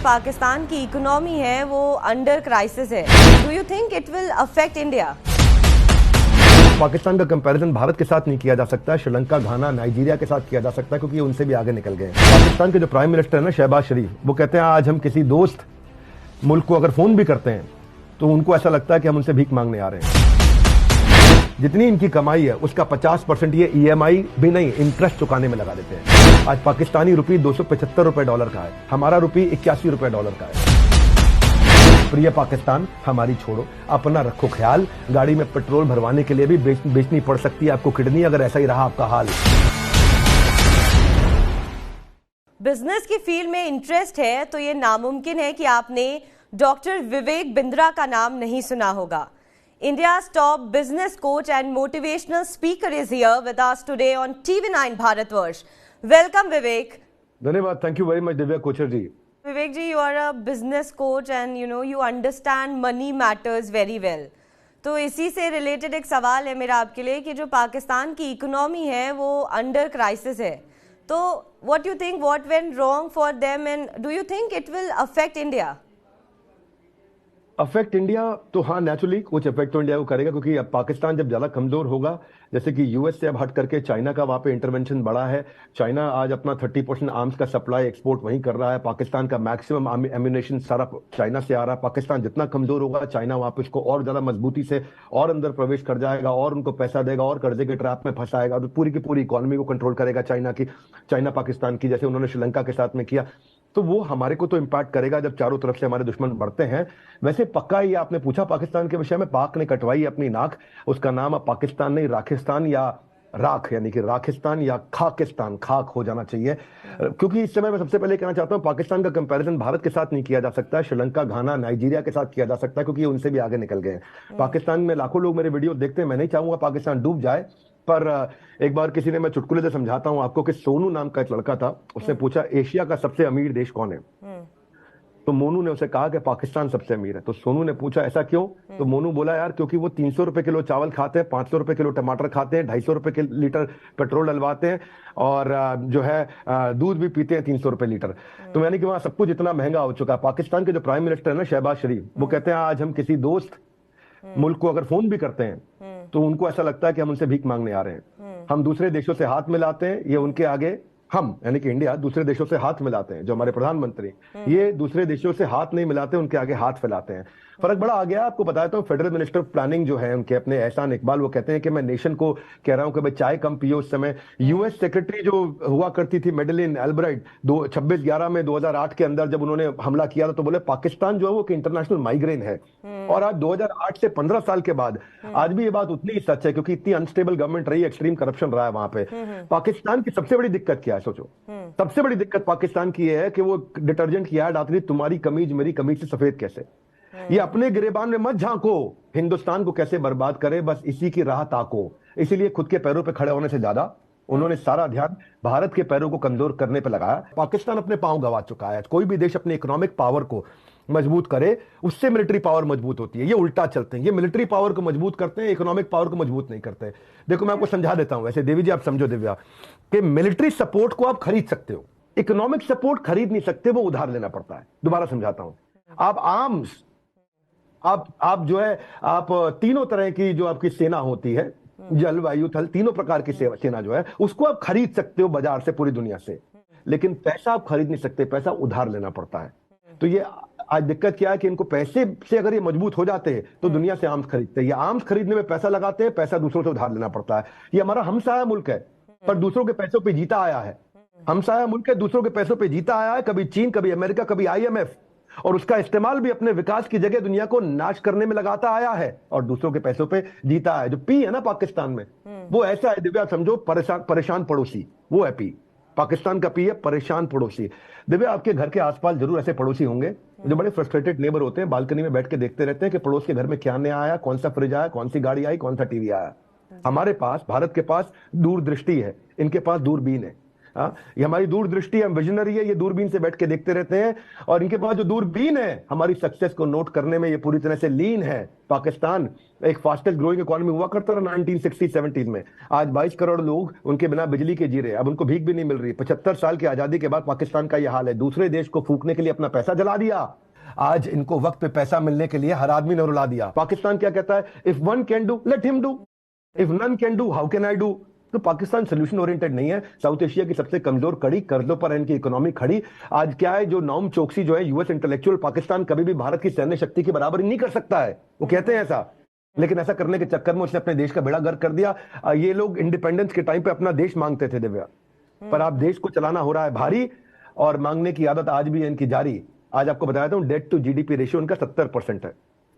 पाकिस्तान की इकोनॉमी है वो अंडर क्राइसिस है। Do you think it will affect India? Pakistan का कंपैरिजन भारत के साथ नहीं किया जा सकता, श्रीलंका, घाना, नाइजीरिया के साथ किया जा सकता है क्योंकि ये उनसे भी आगे निकल गए हैं। पाकिस्तान के जो प्राइम मिनिस्टर है ना, शहबाज शरीफ, वो कहते हैं आज हम किसी दोस्त मुल्क को अगर फोन भी करते हैं तो उनको ऐसा लगता है कि हम उनसे भीख मांगने आ रहे हैं। जितनी इनकी कमाई है उसका 50% ये ईएमआई भी नहीं, इंटरेस्ट चुकाने में लगा देते हैं। आज पाकिस्तानी रुपये 275 रुपए डॉलर का है, हमारा रुपये 81 रुपए डॉलर का है। प्रिय पाकिस्तान, हमारी छोड़ो, अपना रखो ख्याल। गाड़ी में पेट्रोल भरवाने के लिए भी बेचनी पड़ सकती है आपको किडनी, अगर ऐसा ही रहा आपका हाल। बिजनेस की फील्ड में इंटरेस्ट है तो ये नामुमकिन है कि आपने डॉक्टर विवेक बिंद्रा का नाम नहीं सुना होगा। India's top business coach and motivational speaker is here with us today on TV9 Bharatvarsh. Welcome, Vivek. धन्यवाद, thank you very much Divya Kochar ji. Vivek ji, you are a business coach and you understand money matters very well. तो इसी से related एक सवाल है मेरा आपके लिए कि जो पाकिस्तान की इकोनॉमी है वो अंडर क्राइसिस है, तो what you think, what went wrong for them and do you think it will affect India? Affect India तो हाँ, नेचुरली कुछ अफेक्ट तो इंडिया को करेगा क्योंकि अब पाकिस्तान जब ज्यादा कमजोर होगा, जैसे कि यूएस से अब हट करके चाइना का वहां पे इंटरवेंशन बढ़ा है। चाइना आज अपना 30% आर्म्स का सप्लाई एक्सपोर्ट वहीं कर रहा है। पाकिस्तान का मैक्सिमम एम्यूनेशन सारा चाइना से आ रहा है। पाकिस्तान जितना कमजोर होगा, चाइना वहां पे उसको और ज्यादा मजबूती से और अंदर प्रवेश कर जाएगा और उनको पैसा देगा और कर्जे के ट्रैप में फंसाएगा और पूरी की पूरी इकोनॉमी को कंट्रोल करेगा चाइना पाकिस्तान की, जैसे उन्होंने श्रीलंका के साथ में किया। तो वो हमारे को तो इम्पैक्ट करेगा जब चारों तरफ से हमारे दुश्मन बढ़ते हैं। वैसे पक्का ये आपने पूछा पाकिस्तान के विषय में, पाक ने कटवाई अपनी नाक। उसका नाम अब पाकिस्तान नहीं, राखिस्तान या राख, यानी कि राखिस्तान या खाकिस्तान, खाक हो जाना चाहिए। क्योंकि इस समय मैं सबसे पहले कहना चाहता हूं, पाकिस्तान का कंपैरिजन भारत के साथ नहीं किया जा सकता, श्रीलंका, घाना, नाइजीरिया के साथ किया जा सकता है क्योंकि ये उनसे भी आगे निकल गए हैं। पाकिस्तान में लाखों लोग मेरे वीडियो देखते हैं, मैं नहीं चाहूंगा पाकिस्तान डूब जाए, पर एक बार किसी ने, मैं चुटकुले से समझाता हूं आपको, कि सोनू नाम का एक लड़का था, उसने पूछा एशिया का सबसे अमीर देश कौन है, तो मोनू ने उसे कहा कि पाकिस्तान सबसे अमीर है। तो सोनू ने पूछा ऐसा क्यों, तो मोनू बोला यार क्योंकि वो 300 रुपए किलो चावल खाते हैं, 500 रुपए किलो टमाटर खाते हैं, 250 रुपए के लीटर पेट्रोल डलवाते हैं और जो है दूध भी पीते हैं 300 रुपए लीटर। तो यानी कि वहां सब कुछ इतना महंगा हो चुका है। पाकिस्तान के जो प्राइम मिनिस्टर है ना, शहबाज शरीफ, वो कहते हैं आज हम किसी दोस्त मुल्क को अगर फोन भी करते हैं तो उनको ऐसा लगता है कि हम उनसे भीख मांगने आ रहे हैं। हम दूसरे देशों से हाथ मिलाते हैं, ये उनके आगे, हम यानी कि इंडिया दूसरे देशों से हाथ मिलाते हैं। जो हमारे प्रधानमंत्री, ये दूसरे देशों से हाथ नहीं मिलाते, उनके आगे हाथ फैलाते हैं। फर्क बड़ा आ गया। आपको बताया तो फेडरल मिनिस्टर ऑफ प्लानिंग जो है उनके अपने एहसान इकबाल, वो कहते हैं कि मैं नेशन को कह रहा हूं कि भाई चाय कम पियो। उस समय यूएस सेक्रेटरी जो हुआ करती थी मेडेलिन एल्ब्राइट, 26/11 में 2008 के अंदर जब उन्होंने हमला किया था, तो बोले पाकिस्तान जो है वो इंटरनेशनल माइग्रेन है। और आज 2008 से 15 साल के बाद आज भी ये बात उतनी ही सच है क्योंकि इतनी अनस्टेबल गवर्नमेंट रही, एक्सट्रीम करप्शन रहा है वहां पे। पाकिस्तान की सबसे बड़ी दिक्कत क्या है सोचो, सबसे बड़ी दिक्कत पाकिस्तान की है कि वो डिटर्जेंट की ऐड आती थी, तुम्हारी कमीज मेरी कमीज से सफेद कैसे। ये अपने गिरेबान में मत झांको, हिंदुस्तान को कैसे बर्बाद करे, बस इसी की राह ताको। इसीलिए खुद के पैरों पे खड़े होने से ज्यादा उन्होंने सारा ध्यान भारत के पैरों को कमजोर करने पे लगाया। पाकिस्तान अपने पांव गंवा चुका है। कोई भी देश अपने इकोनॉमिक पावर को मजबूत करे, उससे मिलिट्री पावर मजबूत होती है। ये उल्टा चलते हैं, ये मिलिट्री पावर को मजबूत करते हैं, इकोनॉमिक पावर को मजबूत नहीं करते। देखो मैं आपको समझा देता हूं, वैसे देवी जी आप समझो दिव्या, कि मिलिट्री सपोर्ट को आप खरीद सकते हो, इकोनॉमिक सपोर्ट खरीद नहीं सकते, वो उधार लेना पड़ता है। दोबारा समझाता हूं, आप आर्म्स, आप जो है, आप तीनों तरह की जो आपकी सेना होती है, जल वायु थल, तीनों प्रकार की सेना जो है, उसको आप खरीद सकते हो बाजार से, पूरी दुनिया से, लेकिन पैसा आप खरीद नहीं सकते, पैसा उधार लेना पड़ता है। तो ये आज दिक्कत क्या है कि इनको पैसे से अगर ये मजबूत हो जाते हैं तो दुनिया से आर्म्स खरीदते हैं। ये आर्म्स खरीदने में पैसा लगाते हैं, पैसा दूसरों से उधार लेना पड़ता है। ये हमारा हमसाया मुल्क है पर दूसरों के पैसों पे जीता आया है। हमसाया मुल्क है, दूसरों के पैसों पे जीता आया है, कभी चीन, कभी अमेरिका, कभी आईएमएफ, और उसका इस्तेमाल भी अपने विकास की जगह दुनिया को नाश करने में लगाता आया है और दूसरों के पैसों पे जीता है। जो पी है ना पाकिस्तान में, वो ऐसा है दिव्या, समझो परेशान पड़ोसी, वो है पी। पाकिस्तान का पी है परेशान पड़ोसी। दिव्या आपके घर के आसपास जरूर ऐसे पड़ोसी होंगे जो बड़े फ्रस्ट्रेटेड नेबर होते हैं, बालकनी में बैठ के देखते रहते हैं कि पड़ोस के घर में क्या नया आया, कौन सा फ्रिज आया, कौन सी गाड़ी आई, कौन सा टीवी आया। हमारे पास, भारत के पास दूरदृष्टि है, इनके पास दूरबीन है। हाँ, ये हमारी दूरदृष्टि, हम विजनरी है, ये दूरबीन से बैठ के देखते रहते हैं। और इनके पास जो दूरबीन है हमारी सक्सेस को नोट करने में, ये पूरी तरह से लीन है। पाकिस्तान एक फास्टेस्ट ग्रोइंग इकोनॉमी हुआ करता था 1960-70 में। आज 22 करोड़ लोग उनके बिना बिजली के जी रहे हैं, अब उनको भीख भी नहीं मिल रही। 75 साल की आजादी के बाद पाकिस्तान का यह हाल है। दूसरे देश को फूकने के लिए अपना पैसा जला दिया, आज इनको वक्त पे पैसा मिलने के लिए हर आदमी ने रुला दिया। पाकिस्तान क्या कहता है? If one can do let him do, if none can do how can I do. तो पाकिस्तान सोल्यूशन ओरिएंटेड नहीं है। साउथ एशिया की सबसे कमजोर कड़ी, कर्जों पर इनकी इकोनॉमी खड़ी। आज क्या है, जो नॉम चोकसी जो है यूएस इंटेलेक्चुअल, पाकिस्तान कभी भी भारत की सैन्य शक्ति की बराबरी नहीं कर सकता है, वो कहते हैं ऐसा। लेकिन ऐसा करने के चक्कर में उसने अपने देश का बेड़ा गर्क कर दिया। ये लोग इंडिपेंडेंस के टाइम पे अपना देश मांगते थे दिव्या, पर आप देश को चलाना हो रहा है भारी, और मांगने की आदत आज भी है इनकी जारी। आज आपको बताया था डेट टू जीडीपी रेशियो इनका 70% है,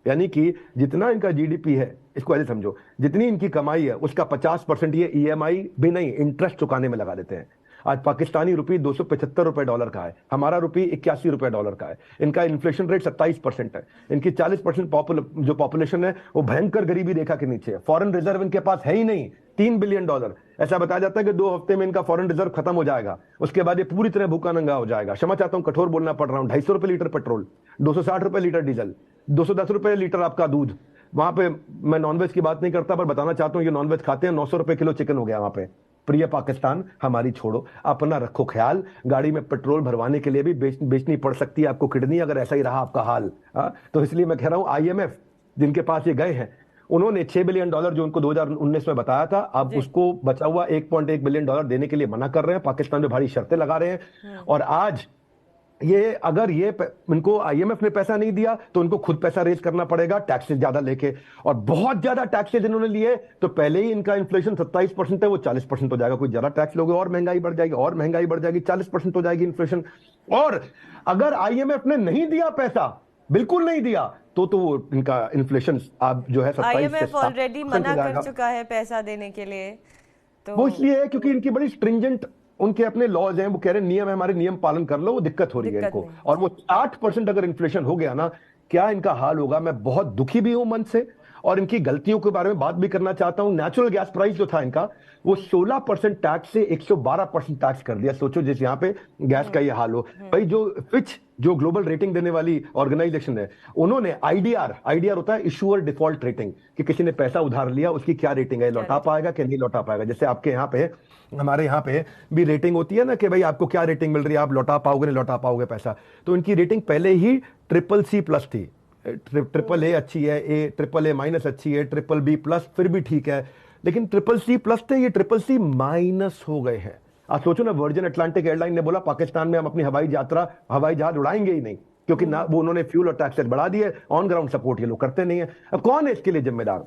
यानी कि जितना इनका जीडीपी है, इसको ऐसे समझो, जितनी इनकी कमाई है उसका 50% ये ईएमआई भी नहीं, इंटरेस्ट चुकाने में लगा देते हैं। आज पाकिस्तानी रुपये 275 रुपए डॉलर का है, हमारा रुपये 81 रुपए डॉलर का है। इनका इन्फ्लेशन रेट 27% है। इनकी 40% जो पॉपुलेशन है वो भयंकर गरीबी रेखा के नीचे है। फॉरेन रिजर्व इनके पास है ही नहीं, $3 बिलियन। ऐसा बताया जाता है कि 2 हफ्ते में इनका फॉरेन रिजर्व खत्म हो जाएगा, उसके बाद ये पूरी तरह भूखा नंगा हो जाएगा। क्षमा चाहता हूं, कठोर बोलना पड़ रहा हूं। 250 रुपए लीटर पेट्रोल, 260 रुपए लीटर डीजल, 210 रुपए लीटर आपका दूध। वहां पे मैं नॉनवेज की बात नहीं करता, पर बताना चाहता हूं ये नॉनवेज खाते हैं। 900 रुपए किलो चिकन हो गया वहां पे। प्रिय पाकिस्तान, हमारी छोड़ो, अपना रखो ख्याल। गाड़ी में पेट्रोल भरवाने के लिए भी बेचनी पड़ सकती है आपको किडनी, अगर ऐसा ही रहा आपका हाल। तो इसलिए मैं कह रहा हूं, आईएमएफ जिनके पास ये गए हैं, उन्होंने $6 बिलियन जो उनको 2019 में बताया था, अब उसको बचा हुआ $1.1 बिलियन देने के लिए मना कर रहे हैं। पाकिस्तान में भारी शर्तें लगा रहे हैं। और आज ये अगर इनको आईएमएफ ने पैसा नहीं दिया तो उनको खुद पैसा रेज करना पड़ेगा, टैक्सेस ज्यादा लेके। और बहुत ज्यादा टैक्सेस इन्होंने लिए तो पहले ही इनका इन्फ्लेशन 27% है, वो 40% हो जाएगा। कोई ज्यादा टैक्स लोगे और महंगाई बढ़ जाएगी, और महंगाई बढ़ जाएगी, 40% हो जाएगी इन्फ्लेशन। और अगर आईएमएफ ने नहीं दिया पैसा, बिल्कुल नहीं दिया, तो वो इनका इन्फ्लेशन आप जो है 27 आईएमएफ ऑलरेडी मना कर चुका है पैसा देने के लिए। तो वो इसलिए है क्योंकि इनकी बड़ी स्ट्रिंजेंट उनके अपने लॉज हैं। वो कह रहे हैं नियम है हमारे, नियम पालन कर लो। वो दिक्कत हो रही है इनको। और वो 60% अगर इन्फ्लेशन हो गया ना, क्या इनका हाल होगा। मैं बहुत दुखी भी हूं मन से, और इनकी गलतियों के बारे में बात भी करना चाहता हूं। नेचुरल गैस प्राइस जो था इनका, वो 16% टैक्स से 112% टैक्स कर दिया। सोचो जिस यहाँ पे गैस का ये हाल हो। भाई जो फिच, जो ग्लोबल रेटिंग देने वाली ऑर्गेनाइजेशन है, उन्होंने आईडीआर होता है इशूअर डिफॉल्ट रेटिंग, कि किसी ने पैसा उधार लिया उसकी क्या रेटिंग है, लौटा पाएगा कि नहीं लौटा पाएगा। जैसे आपके यहाँ पे, हमारे यहाँ पे भी रेटिंग होती है ना, कि भाई आपको क्या रेटिंग मिल रही है, आप लौटा पाओगे नहीं लौटा पाओगे पैसा। तो इनकी रेटिंग पहले ही CCC+ थी। AAA अच्छी है, AAA- अच्छी है, BBB+ फिर भी ठीक है, लेकिन CCC+ थे, ये CCC- हो गए हैं। आप सोचो ना, वर्जिन अटलांटिक एयरलाइन ने बोला पाकिस्तान में हम अपनी हवाई जहाज उड़ाएंगे ही नहीं, क्योंकि ना वो उन्होंने फ्यूल और टैक्सेस बढ़ा दिए। ऑन ग्राउंड सपोर्ट ये लोग करते नहीं है। अब कौन है इसके लिए जिम्मेदार?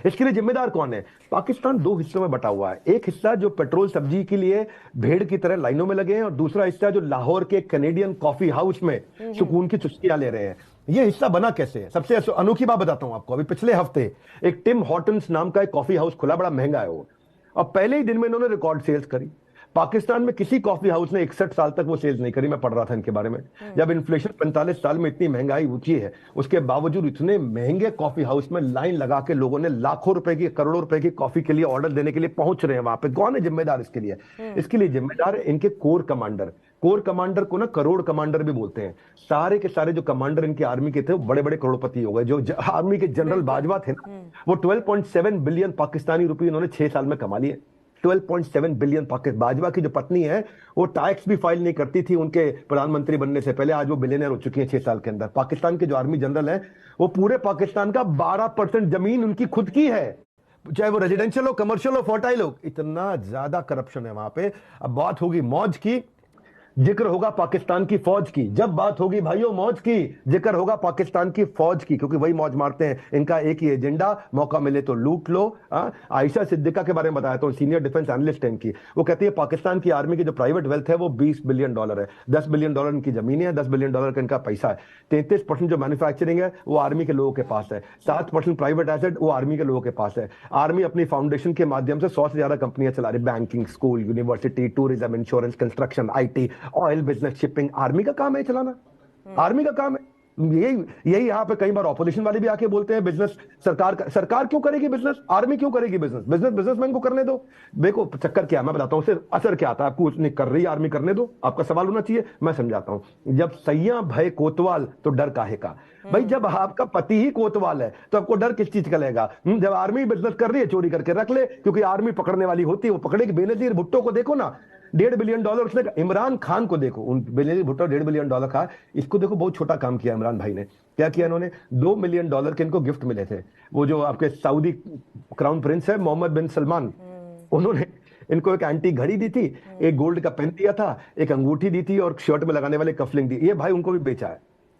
इसके लिए जिम्मेदार कौन है? पाकिस्तान 2 हिस्सों में बटा हुआ है। एक हिस्सा जो पेट्रोल सब्जी के लिए भेड़ की तरह लाइनों में लगे हैं, और दूसरा हिस्सा जो लाहौर के कैनेडियन कॉफी हाउस में सुकून की चुस्कियां ले रहे हैं। ये हिस्सा बना कैसे है? सबसे अनोखी बात बताता हूं आपको। अभी पिछले हफ्ते एक टिम हॉर्टन्स नाम का एक कॉफी हाउस खुला, बड़ा महंगा है वो, और पहले ही दिन में इन्होंने रिकॉर्ड सेल्स करी। पाकिस्तान में किसी कॉफी हाउस ने 61 साल तक वो सेल्स नहीं करी। मैं पढ़ रहा था इनके बारे में। जब इन्फ्लेशन 45 साल में इतनी महंगाई ऊंची है, उसके बावजूद इतने महंगे कॉफी हाउस में लाइन लगा के लोगों ने लाखों रुपए की, करोड़ों रुपए की कॉफी के लिए ऑर्डर देने के लिए पहुंच रहे हैं वहां पे। कौन है जिम्मेदार इसके लिए? इसके लिए जिम्मेदार है इनके कोर कमांडर। कोर कमांडर को ना करोड़ कमांडर भी बोलते हैं। सारे के सारे जो कमांडर इनके आर्मी के थे, वो बड़े बड़े करोड़पति हो गए। जो आर्मी के जनरल बाजवा थे ना, वो 12.7 बिलियन पाकिस्तानी रुपए इन्होंने 6 साल में कमा लिए। 12.7 बिलियन। बाजवा की जो पत्नी है, वो टैक्स भी फाइल नहीं करती थी उनके प्रधानमंत्री बनने से पहले। आज वो बिलियनर हो चुकी है 6 साल के अंदर। पाकिस्तान के जो आर्मी जनरल है, वो पूरे पाकिस्तान का 12% जमीन उनकी खुद की है, चाहे वो रेजिडेंशियल हो, कमर्शियल हो, फर्टाइल हो। इतना ज्यादा करप्शन है वहां पे। अब बात होगी मौज की, जिक्र होगा पाकिस्तान की फौज की। जब बात होगी भाइयों मौज की, जिक्र होगा पाकिस्तान की फौज की, क्योंकि वही मौज मारते हैं। इनका एक ही एजेंडा, मौका मिले तो लूट लो। आयशा सिद्दीका के बारे में बताया तो सीनियर डिफेंस एनालिस्ट है इनकी। वो कहती है पाकिस्तान की आर्मी की जो प्राइवेट वेल्थ है वो $20 बिलियन है। $10 बिलियन इनकी जमीन है, $10 बिलियन का इनका पैसा है। 33% जो मैन्युफैक्चरिंग है वो आर्मी के लोगों के पास है। 7% प्राइवेट एसेट वो आर्मी के लोगों के पास है। आर्मी अपनी फाउंडेशन के माध्यम से 100 से ज्यादा कंपनियां चला रही, banking, school, university, tourism, insurance, construction, IT, oil business, shipping. Army का काम है चलाना, आर्मी का काम है। यही यही यहाँ पे कई बार ऑपोजिशन वाले भी आके बोलते हैं बिजनेस सरकार क्यों करेगी बिजनेस, आर्मी क्यों करेगी बिजनेस, बिजनेसमैन को करने दो। देखो चक्कर क्या, मैं बताता हूँ सिर्फ असर क्या आता है आपको, उसने कर रही आर्मी करने दो, आपका सवाल होना चाहिए, मैं समझाता हूँ। जब सैया भय कोतवाल तो डर काहे का। भाई जब आपका पति ही कोतवाल है तो आपको डर किस चीज का लगेगा। जब आर्मी बिजनेस कर रही है चोरी करके रख ले, क्योंकि आर्मी पकड़ने वाली होती है, वो पकड़ेगी। बेनजीर भुट्टो को देखो ना, $1.5 बिलियन उसने, इमरान खान को देखो, उन बेनजीर भुट्टो $1.5 बिलियन का, इसको देखो बहुत छोटा काम किया इमरान भाई ने। क्या किया इन्होंने, $2 मिलियन के इनको गिफ्ट मिले थे, वो जो आपके सऊदी क्राउन प्रिंस है मोहम्मद बिन सलमान, उन्होंने इनको एक एंटी घड़ी दी थी, एक गोल्ड का पेन दिया था, एक अंगूठी दी थी और शर्ट में लगाने वाले कफलिंग दी। ये भाई उनको भी बेचा है,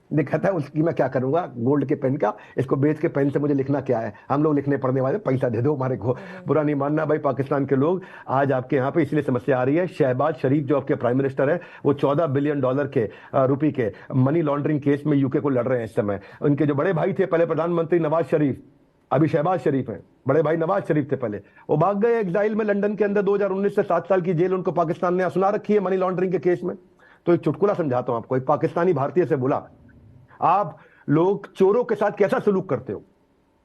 दिखाता है उसकी मैं क्या करूंगा गोल्ड के पेन का, इसको बेच के पेन से मुझे लिखना क्या है, हम लोग लिखने पढ़ने वाले, पैसा दे दो हमारे को। बुरा नहीं मानना भाई पाकिस्तान के लोग, आज आपके यहाँ पे इसलिए समस्या आ रही है। शहबाज शरीफ जो आपके प्राइम मिनिस्टर है, वो $14 बिलियन के रुपए के मनी लॉन्ड्रिंग केस में यूके को लड़ रहे हैं इस समय। उनके जो बड़े भाई थे पहले प्रधानमंत्री नवाज शरीफ, अभी शहबाज शरीफ है, बड़े भाई नवाज शरीफ थे पहले, वो भाग गए एग्जाइल में लंदन के अंदर, 2019 से 7 साल की जेल उनको पाकिस्तान ने सुना रखी है मनी लॉन्ड्रिंग के केस में। तो एक चुटकुला समझाता हूं आपको, एक पाकिस्तानी भारतीय से बोला, आप लोग चोरों के साथ कैसा सलूक करते हो।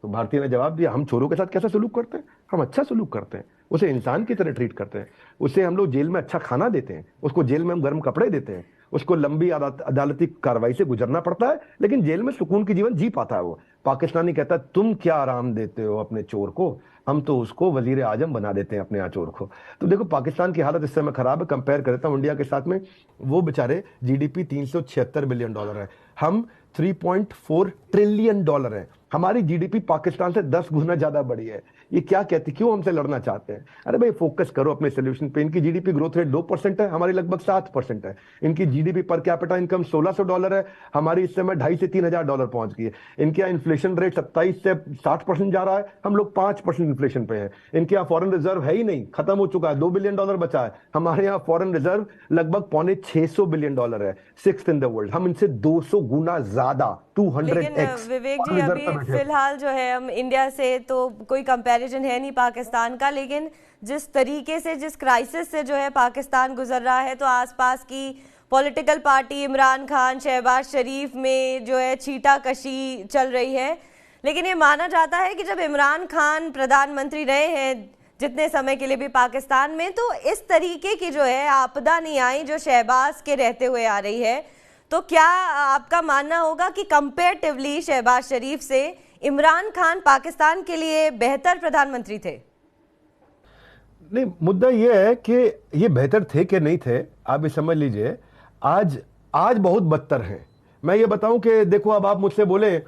तो भारतीय ने जवाब दिया, हम चोरों के साथ कैसा सलूक करते हैं, हम अच्छा सलूक करते हैं, उसे इंसान की तरह ट्रीट करते हैं, उसे हम लोग जेल में अच्छा खाना देते हैं, उसको जेल में हम गर्म कपड़े देते हैं, उसको लंबी अदालती कार्रवाई से गुजरना पड़ता है, लेकिन जेल में सुकून की जीवन जी पाता है वो। पाकिस्तानी कहता है तुम क्या आराम देते हो अपने चोर को, हम तो उसको वजीर आजम बना देते हैं अपने यहाँ चोर को। तो देखो पाकिस्तान की हालत इस समय खराब है। कंपेयर करता हूँ इंडिया के साथ में, वो बेचारे जीडीपी $376 बिलियन है, हम $3.4 ट्रिलियन है, हमारी जीडीपी पाकिस्तान से 10 गुना ज्यादा बड़ी है। ये क्या कहते, क्यों हमसे लड़ना चाहते हैं। अरे भाई फोकस करो अपने सोल्यूशन पे। इनकी जीडीपी ग्रोथ रेट 2% है, हमारी लगभग 7% है। इनकी जीडीपी पर कैपिटा इनकम $1,600 है, हमारी इस समय $2,500 से $3,000 पहुंच गई है। इनके यहाँ इन्फ्लेशन रेट 27 से 60% जा रहा है, हम लोग 5% इन्फ्लेशन पे है। इनके यहाँ फॉरेन रिजर्व है ही नहीं, खत्म हो चुका है, $2 बिलियन बचा है। हमारे यहाँ फॉरेन रिजर्व लगभग $650 बिलियन है, 6th इन द वर्ल्ड। हम इनसे 200 गुना ज्यादा, 200x। विवेक जी अभी फिलहाल जो है हम इंडिया से तो कोई कंपैरिजन है नहीं पाकिस्तान का, लेकिन जिस तरीके से, जिस क्राइसिस से जो है पाकिस्तान गुजर रहा है, तो आसपास की पॉलिटिकल पार्टी इमरान खान, शहबाज शरीफ में जो है छींटाकशी चल रही है। लेकिन ये माना जाता है कि जब इमरान खान प्रधानमंत्री रहे हैं जितने समय के लिए भी पाकिस्तान में, तो इस तरीके की जो है आपदा नहीं आई जो शहबाज के रहते हुए आ रही है। तो क्या आपका मानना होगा कि कंपेरेटिवली शहबाज शरीफ से इमरान खान पाकिस्तान के लिए बेहतर प्रधानमंत्री थे? नहीं, मुद्दा यह है कि ये बेहतर थे कि नहीं थे, आप ये समझ लीजिए। आज बहुत बदतर है। मैं ये बताऊं कि देखो, अब आप मुझसे बोले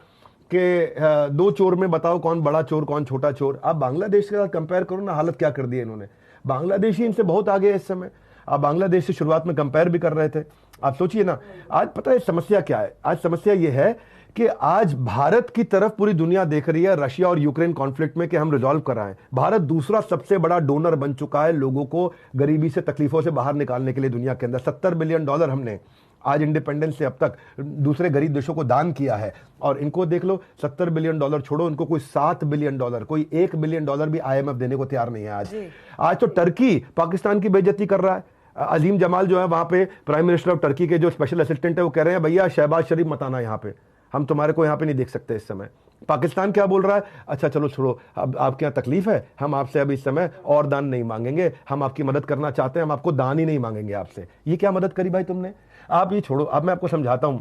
कि 2 चोर में बताओ कौन बड़ा चोर कौन छोटा चोर। आप बांग्लादेश के साथ कंपेयर करो ना, हालत क्या कर दी है इन्होंने। बांग्लादेश ही इनसे बहुत आगे है इस समय। आप बांग्लादेश से शुरुआत में कंपेयर भी कर रहे थे। आप सोचिए ना, आज पता है समस्या क्या है। आज समस्या यह है कि आज भारत की तरफ पूरी दुनिया देख रही है रशिया और यूक्रेन कॉन्फ्लिक्ट में कि हम रिजॉल्व कराएं। भारत दूसरा सबसे बड़ा डोनर बन चुका है लोगों को गरीबी से, तकलीफों से बाहर निकालने के लिए दुनिया के अंदर। $70 बिलियन हमने आज इंडिपेंडेंस से अब तक दूसरे गरीब देशों को दान किया है। और इनको देख लो, $70 बिलियन छोड़ो, इनको कोई $7 बिलियन, कोई $1 बिलियन भी IMF देने को तैयार नहीं है। आज तो टर्की पाकिस्तान की बेइज्जती कर रहा है। अजीम जमाल जो है वहां पे प्राइम मिनिस्टर ऑफ टर्की के जो स्पेशल असिस्टेंट है, वो कह रहे हैं भैया शहबाज शरीफ मत आना यहाँ पे, हम तुम्हारे को यहाँ पे नहीं देख सकते इस समय। पाकिस्तान क्या बोल रहा है, अच्छा चलो छोड़ो, अब आपके यहाँ तकलीफ है, हम आपसे अब इस समय और दान नहीं मांगेंगे, हम आपकी मदद करना चाहते हैं, हम आपको दान ही नहीं मांगेंगे आपसे। ये क्या मदद करी भाई तुमने। आप ये छोड़ो, अब मैं आपको समझाता हूं।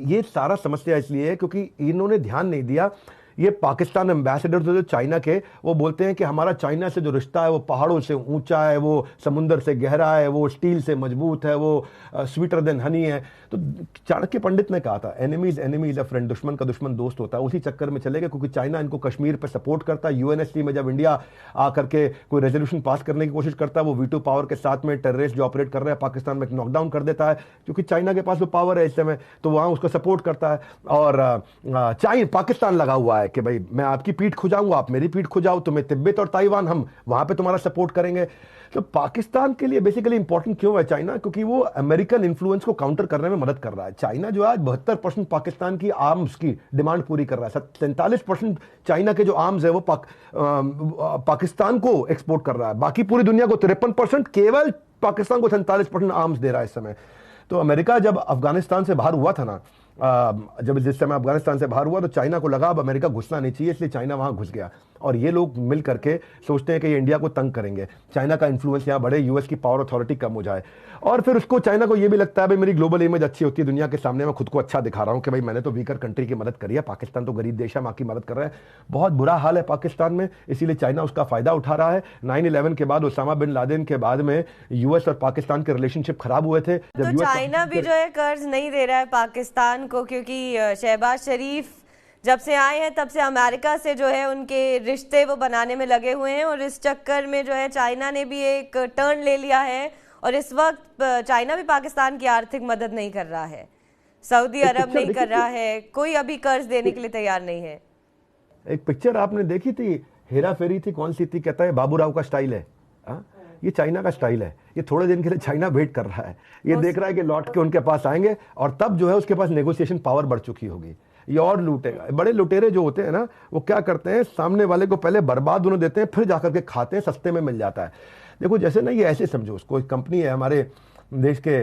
ये सारा समस्या इसलिए है क्योंकि इन्होंने ध्यान नहीं दिया। ये पाकिस्तान एम्बेसडर जो चाइना के, वो बोलते हैं कि हमारा चाइना से जो रिश्ता है वो पहाड़ों से ऊंचा है, वो समुंदर से गहरा है, वो स्टील से मजबूत है, वो स्वीटर देन हनी है। तो चाणक्य पंडित ने कहा था, एनिमीज एनिमीज अ फ्रेंड, दुश्मन का दुश्मन दोस्त होता है। उसी चक्कर में चले गए क्योंकि चाइना इनको कश्मीर पर सपोर्ट करता है। यूएनएससी में जब इंडिया आकर के कोई रेजोल्यूशन पास करने की कोशिश करता है, वो वीटो पावर के साथ में टेररिस्ट जो ऑपरेट कर रहे हैं पाकिस्तान में नॉकडाउन कर देता है, क्योंकि चाइना के पास वो पावर है इस समय, तो वहां उसको सपोर्ट करता है। और पाकिस्तान लगा हुआ है कि भाई मैं आपकी पीठ खुजाऊंगा, आप मेरी पीठ खुजाओ, तुम्हें तिब्बत और ताइवान, हम वहां पे तुम्हारा सपोर्ट करेंगे। तो पाकिस्तान के लिए बेसिकली इंपॉर्टेंट क्यों है चाइना, क्योंकि वो अमेरिकन इन्फ्लुएंस को काउंटर करने में मदद कर रहा है। चाइना जो आज 72% पाकिस्तान की आर्म्स की डिमांड पूरी कर रहा है। 47% चाइना के जो आर्म्स है वो पाकिस्तान को एक्सपोर्ट कर रहा है। बाकी पूरी दुनिया को 53%, केवल पाकिस्तान को 47% आर्म्स दे रहा है इस समय। तो अमेरिका जब अफगानिस्तान से बाहर हुआ था ना, जब जिस समय अफगानिस्तान से बाहर हुआ तो चाइना को लगा अब अमेरिका घुसना नहीं चाहिए, इसलिए चाइना वहां घुस गया। और ये लोग मिल करके सोचते हैं कि ये इंडिया को तंग करेंगे, चाइना का इन्फ्लुएंस यहाँ बढ़े, यूएस की पावर अथॉरिटी कम हो जाए। और फिर उसको चाइना को ये भी लगता है भाई मेरी ग्लोबल इमेज अच्छी होती है दुनिया के सामने, मैं खुद को अच्छा दिखा रहा हूँ कि भाई मैंने तो वीकर कंट्री की मदद करी है, पाकिस्तान तो गरीब देश है, माँ की मदद कर रहा है। बहुत बुरा हाल है पाकिस्तान में, इसीलिए चाइना उसका फायदा उठा रहा है। 9/11 के बाद, ओसामा बिन लादेन के बाद में यूएस और पाकिस्तान के रिलेशनशिप खराब हुए थे। तो चाइना भी जो है कर्ज नहीं दे रहा है पाकिस्तान को, क्योंकि शहबाज शरीफ जब से आए हैं तब से अमेरिका से जो है उनके रिश्ते वो बनाने में लगे हुए हैं, और इस चक्कर में जो है चाइना ने भी एक टर्न ले लिया है। और इस वक्त चाइना भी पाकिस्तान की आर्थिक मदद नहीं कर रहा है, सऊदी अरब नहीं कर रहा है, कोई अभी कर्ज देने के लिए तैयार नहीं है। एक पिक्चर आपने देखी थी, हेरा फेरी थी, कौन सी थी, कहता है बाबूराव का स्टाइल है। ये चाइना का स्टाइल है। ये थोड़े दिन के लिए चाइना वेट कर रहा है, ये देख रहा है कि लौट के उनके पास आएंगे और तब जो है उसके पास नेगोशिएशन पावर बढ़ चुकी होगी, ये और लूटेगा। बड़े लुटेरे जो होते हैं ना, वो क्या करते हैं, सामने वाले को पहले बर्बाद उन्हें देते हैं, फिर जाकर के खाते हैं, सस्ते में मिल जाता है। देखो जैसे ना, ये ऐसे समझो, उसको एक कंपनी है हमारे देश के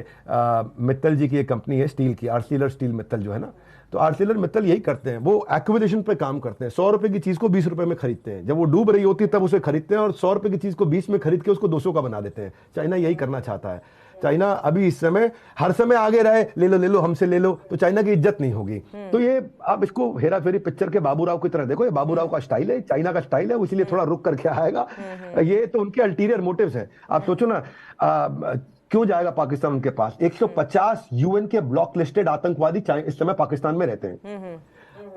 मित्तल जी की एक कंपनी है स्टील की, आर्सिलर स्टील मित्तल जो है ना, तो आर्सिलर मित्तल यही करते हैं, वो एक्विजिशन पे काम करते हैं। 100 रुपए की चीज को 20 रुपए में खरीदते हैं, जब वो डूब रही होती है तब उसे खरीदते हैं, और 100 रुपए की चीज को 20 में खरीद के उसको 200 का बना देते हैं। चाइना यही करना चाहता है। चाइना अभी इस समय हर समय आगे रहे, ले लो हमसे ले लो, तो चाइना की इज्जत नहीं होगी। तो ये आप इसको हेरा फेरी पिक्चर के बाबूराव की तरह देखो, ये बाबूराव का स्टाइल है, चाइना का स्टाइल है, इसलिए थोड़ा रुक करके आएगा। ये तो उनके अल्टीरियर मोटिव्स हैं। आप सोचो ना, क्यों जाएगा पाकिस्तान उनके पास? 150 यूएन के ब्लॉक लिस्टेड आतंकवादी इस समय पाकिस्तान में रहते हैं।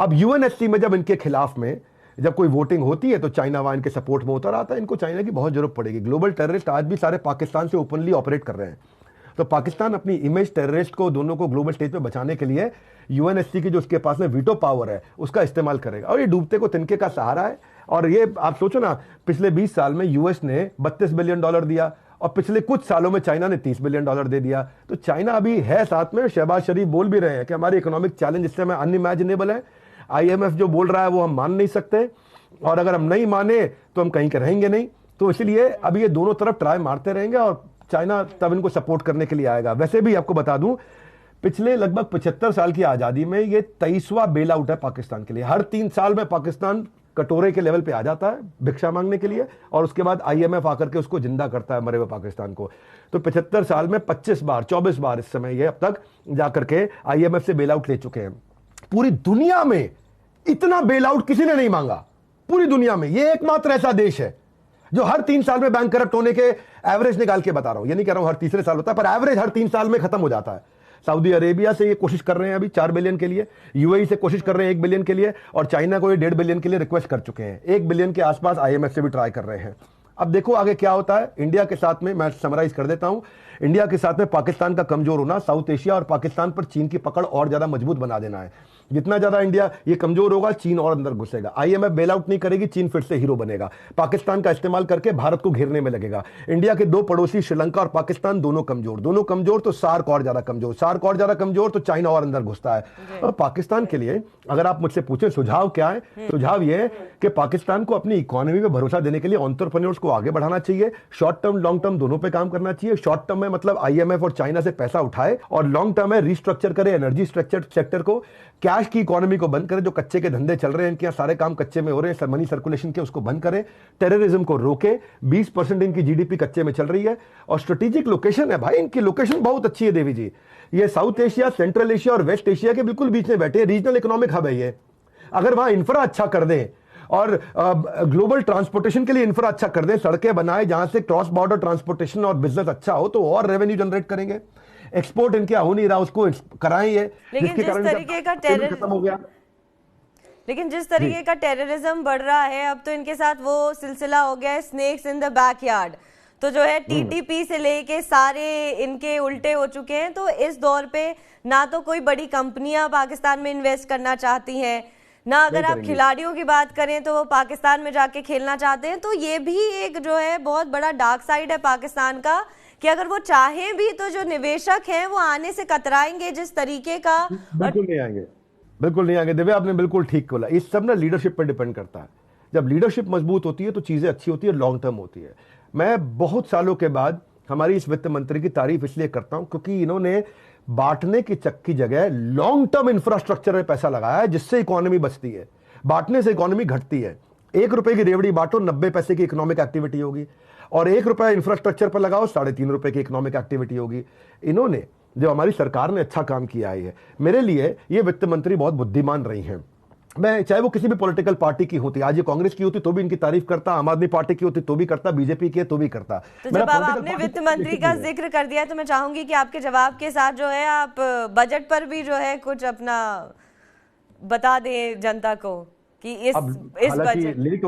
अब यूएनएससी में जब इनके खिलाफ में जब कोई वोटिंग होती है तो चाइना वहां इनके सपोर्ट में उतर आता है। इनको चाइना की बहुत जरूरत पड़ेगी। ग्लोबल टेररिस्ट आज भी सारे पाकिस्तान से ओपनली ऑपरेट कर रहे हैं, तो पाकिस्तान अपनी इमेज, टेररिस्ट को, दोनों को ग्लोबल स्टेज पे बचाने के लिए यूएनएससी की जो उसके पास में वीटो पावर है उसका इस्तेमाल करेगा। और ये डूबते को तिनके का सहारा है। और ये आप सोचो ना, पिछले 20 साल में यूएस ने $32 बिलियन दिया और पिछले कुछ सालों में चाइना ने $30 बिलियन दे दिया। तो चाइना अभी है साथ में। शहबाज शरीफ बोल भी रहे हैं कि हमारी इकोनॉमिक चैलेंज इस समय अनइमेजिनेबल है। आईएमएफ जो बोल रहा है वो हम मान नहीं सकते, और अगर हम नहीं माने तो हम कहीं के रहेंगे नहीं। तो इसलिए अभी ये दोनों तरफ ट्राई मारते रहेंगे और चाइना तब इनको सपोर्ट करने के लिए आएगा। वैसे भी आपको बता दूं, पिछले लगभग 75 साल की आजादी में ये 23वां बेल आउट है पाकिस्तान के लिए। हर 3 साल में पाकिस्तान कटोरे के लेवल पे आ जाता है भिक्षा मांगने के लिए, और उसके बाद आईएमएफ आकर के उसको जिंदा करता है, मरे हुए पाकिस्तान को। तो 75 साल में 24 बार इस समय ये अब तक जाकर के आईएमएफ से बेल आउट ले चुके हैं। पूरी दुनिया में इतना बेल आउट किसी ने नहीं मांगा, पूरी दुनिया में ये एकमात्र ऐसा देश है जो हर 3 साल में बैंक करप्ट होने के एवरेज निकाल के बता रहा हूं। ये नहीं कह रहा हूं हर तीसरे साल होता है, पर एवरेज हर 3 साल में खत्म हो जाता है। सऊदी अरेबिया से ये कोशिश कर रहे हैं अभी 4 बिलियन के लिए, यूएई से कोशिश कर रहे हैं 1 बिलियन के लिए, और चाइना को ये 1.5 बिलियन के लिए रिक्वेस्ट कर चुके हैं। 1 बिलियन के आसपास आईएमएफ से भी ट्राई कर रहे हैं। अब देखो आगे क्या होता है। इंडिया के साथ में, मैं समराइज कर देता हूं, इंडिया के साथ में पाकिस्तान का कमजोर होना, साउथ एशिया और पाकिस्तान पर चीन की पकड़ और ज्यादा मजबूत बना देना है। जितना ज्यादा इंडिया ये कमजोर होगा, चीन और अंदर घुसेगा। आईएमएफ बेल आउट नहीं करेगी, चीन फिर से हीरो बनेगा, पाकिस्तान का इस्तेमाल करके भारत को घेरने में लगेगा। इंडिया के 2 पड़ोसी श्रीलंका और पाकिस्तान दोनों कमजोर, तो सार्क और ज्यादा कमजोर, तो चाइना और अंदर घुसता है। और पाकिस्तान के लिए अगर आप मुझसे पूछे सुझाव क्या है, सुझाव यह है कि पाकिस्तान को अपनी इकोनॉमी पे भरोसा देने के लिए एंटरप्रेन्योर्स को आगे बढ़ाना चाहिए। शॉर्ट टर्म, लॉन्ग टर्म दोनों पे काम करना चाहिए। शॉर्ट टर्म में मतलब आईएमएफ और चाइना से पैसा उठाए, और लॉन्ग टर्म में रिस्ट्रक्चर करे एनर्जी स्ट्रक्चर सेक्टर को, कैश की इकोनॉमी को बंद करे, जो कच्चे के धंधे चल रहे हैं इनके यहाँ सारे काम कच्चे में हो रहे हैं, मनी सर्कुलेशन के, उसको बंद करे, टेररिज्म को रोके। 20% इनकी जीडीपी कच्चे में चल रही है, और स्ट्रेटेजिक लोकेशन है भाई, इनकी लोकेशन बहुत अच्छी है देवी जी। ये साउथ एशिया, सेंट्रल एशिया और वेस्ट एशिया के बिल्कुल बीच में बैठे हैं, रीजनल इकोनॉमिक हब है ये। अगर वहां इंफ्रा अच्छा कर दें और ग्लोबल ट्रांसपोर्टेशन के लिए इंफ्रा अच्छा कर दें, सड़कें बनाए जहां से क्रॉस बॉर्डर ट्रांसपोर्टेशन और बिजनेस अच्छा हो, तो और रेवेन्यू जनरेट करेंगे। एक्सपोर्ट इनके हो नहीं रहा, उसको कराएं ये, जिसके कारण खत्म हो गया। लेकिन जिस तरीके का टेररिज्म बढ़ रहा है, अब तो इनके साथ वो सिलसिला हो गया है स्नेक्स इन द बैकयार्ड। तो जो है टीटीपी से लेके सारे इनके उल्टे हो चुके हैं। तो इस दौर पे ना तो कोई बड़ी कंपनियां पाकिस्तान में इन्वेस्ट करना चाहती हैं, ना अगर आप खिलाड़ियों की बात करें तो वो पाकिस्तान में जाके खेलना चाहते हैं। तो ये भी एक जो है बहुत बड़ा डार्क साइड है पाकिस्तान का, कि अगर वो चाहें भी तो जो निवेशक हैं वो आने से कतराएंगे जिस तरीके का। बिल्कुल नहीं आएंगे दिव्या, आपने बिल्कुल ठीक बोला। इस सब ना लीडरशिप पर डिपेंड करता है। जब लीडरशिप मजबूत होती है तो चीजें अच्छी होती है, लॉन्ग टर्म होती है। मैं बहुत सालों के बाद हमारी इस वित्त मंत्री की तारीफ इसलिए करता हूं क्योंकि इन्होंने बांटने की की जगह लॉन्ग टर्म इंफ्रास्ट्रक्चर में पैसा लगाया है, जिससे इकोनॉमी बचती है। बांटने से इकोनॉमी घटती है। 1 रुपए की रेवड़ी बांटो, 90 पैसे की इकोनॉमिक एक्टिविटी होगी, और 1 रुपया इंफ्रास्ट्रक्चर पर लगाओ, 3.5 रुपए की इकोनॉमिक एक्टिविटी होगी। इन्होंने, जो हमारी सरकार ने अच्छा काम किया है, मेरे लिए ये वित्त मंत्री बहुत बुद्धिमान रही हैं। मैं, चाहे वो किसी भी पॉलिटिकल पार्टी की होती, आज ये कांग्रेस की होती तो भी इनकी तारीफ करता, आम आदमी पार्टी की होती तो भी करता, बीजेपी की है तो भी करता। तो जब आपने वित्त मंत्री का जिक्र कर दिया तो मैं चाहूंगी कि आपके जवाब के साथ जो है आप बजट पर भी जो है कुछ अपना बता दें जनता को कि इस बजट लेट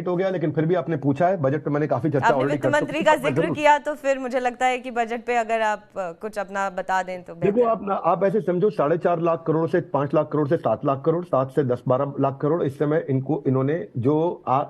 हो गया, लेकिन फिर भी आपने पूछा है। बजट पे मैंने काफी चर्चा ऑलरेडी वित्त मंत्री का जिक्र किया, तो फिर मुझे लगता है कि बजट पे अगर आप कुछ अपना बता दें तो देखो, आप ऐसे समझो 4.5 लाख करोड़ से 5 लाख करोड़ से 7 लाख करोड़, 7 से 10-12 लाख करोड़ इस समय इन्होंने जो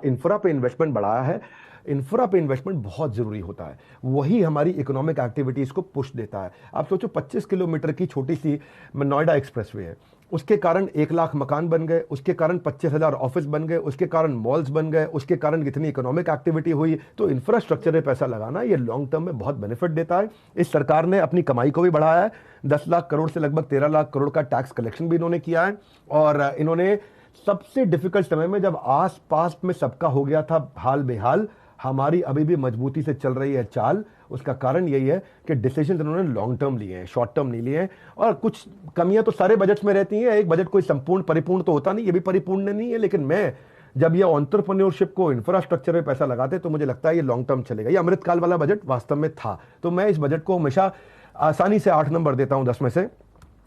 इंफ्रा पे इन्वेस्टमेंट बढ़ाया है। इंफ्रा पे इन्वेस्टमेंट बहुत जरूरी होता है, वही हमारी इकोनॉमिक एक्टिविटीज को पुश देता है। आप सोचो 25 किलोमीटर की छोटी सी नोएडा एक्सप्रेसवे है, उसके कारण 1 लाख मकान बन गए, उसके कारण 25,000 ऑफिस बन गए, उसके कारण मॉल्स बन गए, उसके कारण कितनी इकोनॉमिक एक्टिविटी हुई। तो इंफ्रास्ट्रक्चर में पैसा लगाना ये लॉन्ग टर्म में बहुत बेनिफिट देता है। इस सरकार ने अपनी कमाई को भी बढ़ाया है, 10 लाख करोड़ से लगभग 13 लाख करोड़ का टैक्स कलेक्शन भी इन्होंने किया है। और इन्होंने सबसे डिफिकल्ट समय में, जब आस पास में सबका हो गया था हाल बेहाल, हमारी अभी भी मजबूती से चल रही है चाल। उसका कारण यही है कि डिसीजन इन्होंने लॉन्ग टर्म लिए हैं, शॉर्ट टर्म नहीं लिए हैं। और कुछ कमियां तो सारे बजट्स में रहती हैं, एक बजट कोई संपूर्ण परिपूर्ण तो होता नहीं, ये भी परिपूर्ण नहीं है। लेकिन मैं, जब ये एंटरप्रेन्योरशिप को इंफ्रास्ट्रक्चर में पैसा लगाते तो मुझे लगता है ये लॉन्ग टर्म चलेगा। ये अमृतकाल वाला बजट वास्तव में था। तो मैं इस बजट को हमेशा आसानी से 8 नंबर देता हूं 10 में से।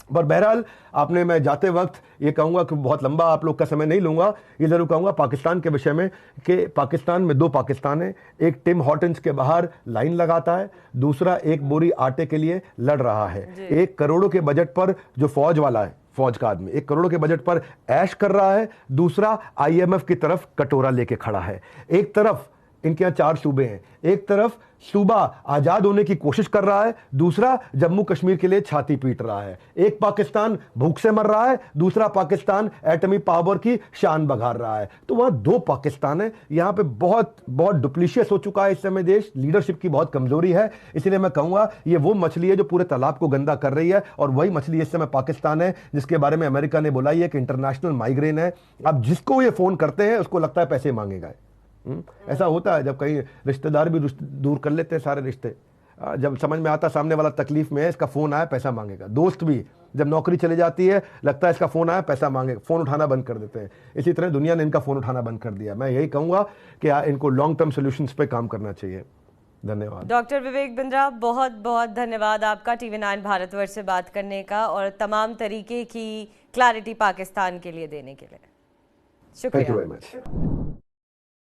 पर बहरहाल, आपने, मैं जाते वक्त ये कहूंगा कि बहुत लंबा आप लोग का समय नहीं लूंगा, ये जरूर कहूंगा पाकिस्तान के विषय में कि पाकिस्तान में 2 पाकिस्तान है। एक टिम हॉर्टन्स के बाहर लाइन लगाता है, दूसरा एक बोरी आटे के लिए लड़ रहा है। 1 करोड़ के बजट पर जो फौज वाला है, फौज का आदमी 1 करोड़ के बजट पर ऐश कर रहा है, दूसरा IMF की तरफ कटोरा लेके खड़ा है। एक तरफ इनके यहाँ 4 सूबे हैं, एक तरफ सूबा आजाद होने की कोशिश कर रहा है, दूसरा जम्मू कश्मीर के लिए छाती पीट रहा है। एक पाकिस्तान भूख से मर रहा है, दूसरा पाकिस्तान एटमी पावर की शान बघार रहा है। तो वहां 2 पाकिस्तान है। यहां पे बहुत बहुत डुप्लीशियस हो चुका है इस समय देश, लीडरशिप की बहुत कमजोरी है। इसलिए मैं कहूंगा ये वो मछली है जो पूरे तालाब को गंदा कर रही है, और वही मछली इस समय पाकिस्तान है, जिसके बारे में अमेरिका ने बोला है कि इंटरनेशनल माइग्रेन है। अब जिसको ये फोन करते हैं उसको लगता है पैसे मांगेगा। ऐसा होता है जब कहीं रिश्तेदार भी दूर कर लेते हैं सारे रिश्ते, जब समझ में आता सामने वाला तकलीफ में है, इसका फोन आया पैसा मांगेगा। दोस्त भी जब नौकरी चली जाती है, लगता है इसका फोन आया पैसा मांगेगा, फोन उठाना बंद कर देते हैं। इसी तरह दुनिया ने इनका फोन उठाना बंद कर दिया। मैं यही कहूंगा कि इनको लॉन्ग टर्म सोल्यूशंस पे काम करना चाहिए। धन्यवाद। डॉक्टर विवेक बिंद्रा, बहुत बहुत धन्यवाद आपका TV9 भारतवर्ष से बात करने का और तमाम तरीके की क्लैरिटी पाकिस्तान के लिए देने के लिए। शुक्रिया। Thank you very much.